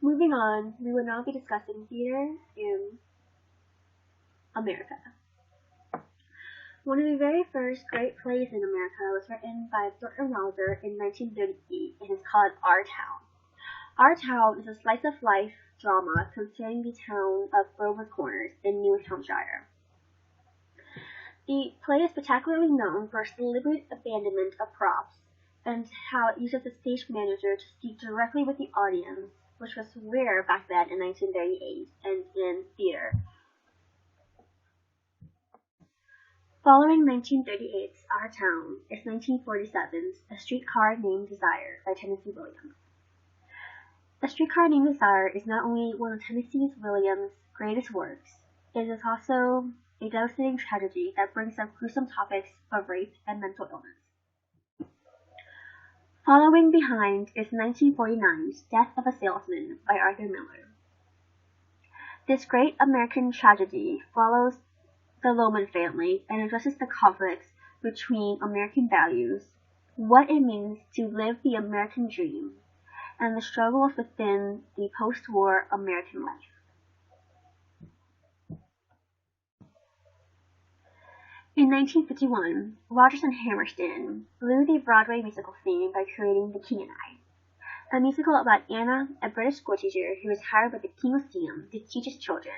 Moving on, we will now be discussing theater in America. One of the very first great plays in America was written by Thornton Wilder in 1938 and is called Our Town. Our Town is a slice-of-life drama concerning the town of Grover Corners in New Hampshire. The play is particularly known for its deliberate abandonment of props and how it uses the stage manager to speak directly with the audience, which was rare back then in 1938 and in theater. Following 1938's Our Town is 1947's A Streetcar Named Desire by Tennessee Williams. A Streetcar Named Desire is not only one of Tennessee Williams' greatest works, it is also a devastating tragedy that brings up gruesome topics of rape and mental illness. Following behind is 1949's Death of a Salesman by Arthur Miller. This great American tragedy follows the Loman family and addresses the conflicts between American values, what it means to live the American dream, and the struggles within the post-war American life. In 1951, Rodgers and Hammerstein blew the Broadway musical scene by creating The King and I, a musical about Anna, a British schoolteacher who was hired by the King of Siam to teach his children.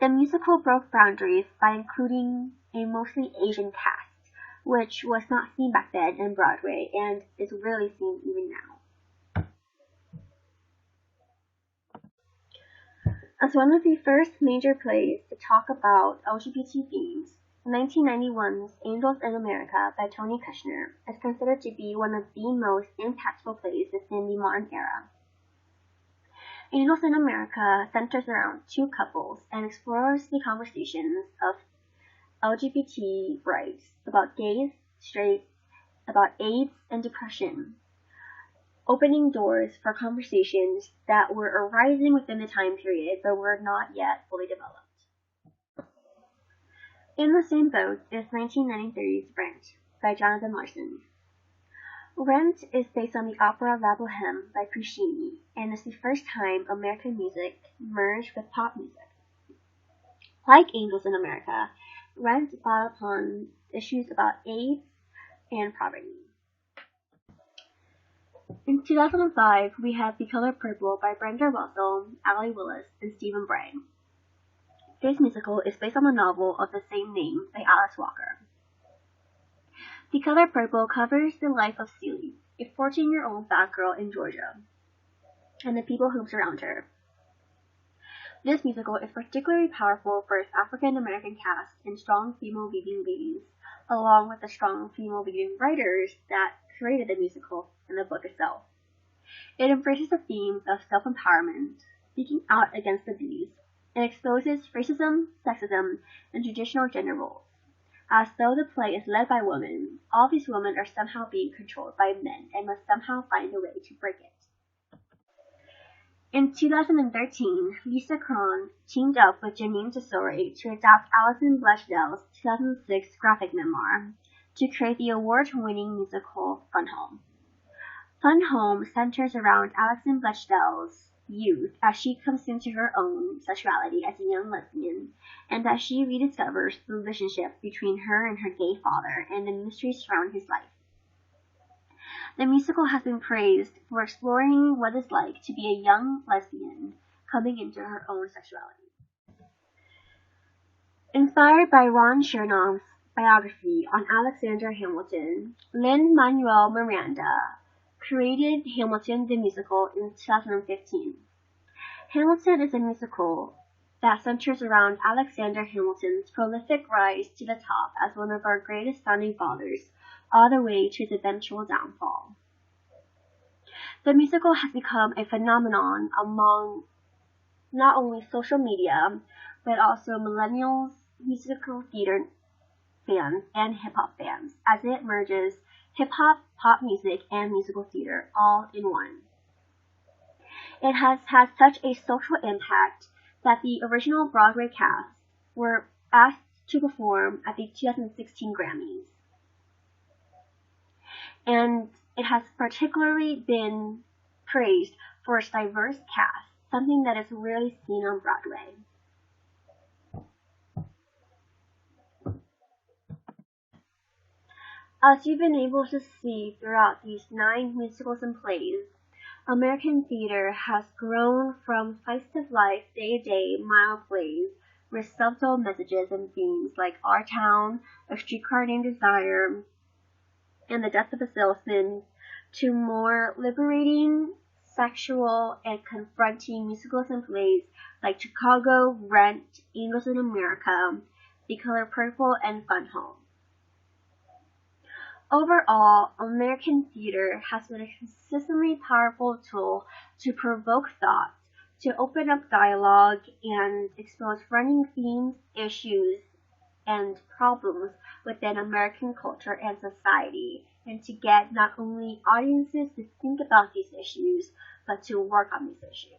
The musical broke boundaries by including a mostly Asian cast, which was not seen back then in Broadway and is rarely seen even now. As one of the first major plays to talk about LGBT themes, 1991's Angels in America by Tony Kushner is considered to be one of the most impactful plays within the modern era. Angels in America centers around two couples and explores the conversations of LGBT rights, about gays, straights, about AIDS and depression, opening doors for conversations that were arising within the time period but were not yet fully developed. In the same boat is 1993's Rent by Jonathan Larson. Rent is based on the opera La Boheme by Puccini and is the first time American music merged with pop music. Like Angels in America, Rent brought upon issues about AIDS and poverty. In 2005, we have The Color Purple by Brenda Russell, Allie Willis, and Stephen Bray. This musical is based on the novel of the same name by Alice Walker. The Color Purple covers the life of Celie, a 14-year-old black girl in Georgia, and the people who surround her. This musical is particularly powerful for its African-American cast and strong female leading ladies, along with the strong female leading writers that created the musical and the book itself. It embraces the themes of self-empowerment, speaking out against abuse, and exposes racism, sexism, and traditional gender roles. As though the play is led by women, all these women are somehow being controlled by men and must somehow find a way to break it. In 2013, Lisa Kron teamed up with Janine Tesori to adapt Alison Blechdell's 2006 graphic memoir to create the award-winning musical Fun Home. Fun Home centers around Alison Blechdell's youth as she comes into her own sexuality as a young lesbian, and as she rediscovers the relationship between her and her gay father and the mysteries surrounding his life. The musical has been praised for exploring what it's like to be a young lesbian coming into her own sexuality. Inspired by Ron Chernoff's biography on Alexander Hamilton, Lin-Manuel Miranda created Hamilton the musical in 2015. Hamilton is a musical that centers around Alexander Hamilton's prolific rise to the top as one of our greatest founding fathers, all the way to his eventual downfall. The musical has become a phenomenon among not only social media, but also millennials, musical theater fans, and hip-hop fans, as it merges hip-hop, pop music, and musical theater all in one. It has had such a social impact that the original Broadway cast were asked to perform at the 2016 Grammys. And it has particularly been praised for its diverse cast, something that is rarely seen on Broadway. As you've been able to see throughout these 9 musicals and plays, American theater has grown from slice of life, day-to-day, mild plays with subtle messages and themes like Our Town, A Streetcar Named Desire, and The Death of a Salesman, to more liberating, sexual, and confronting musicals and plays like Chicago, Rent, Angels in America, The Color Purple, and Fun Home. Overall, American theater has been a consistently powerful tool to provoke thought, to open up dialogue, and expose running themes, issues, and problems within American culture and society, and to get not only audiences to think about these issues, but to work on these issues.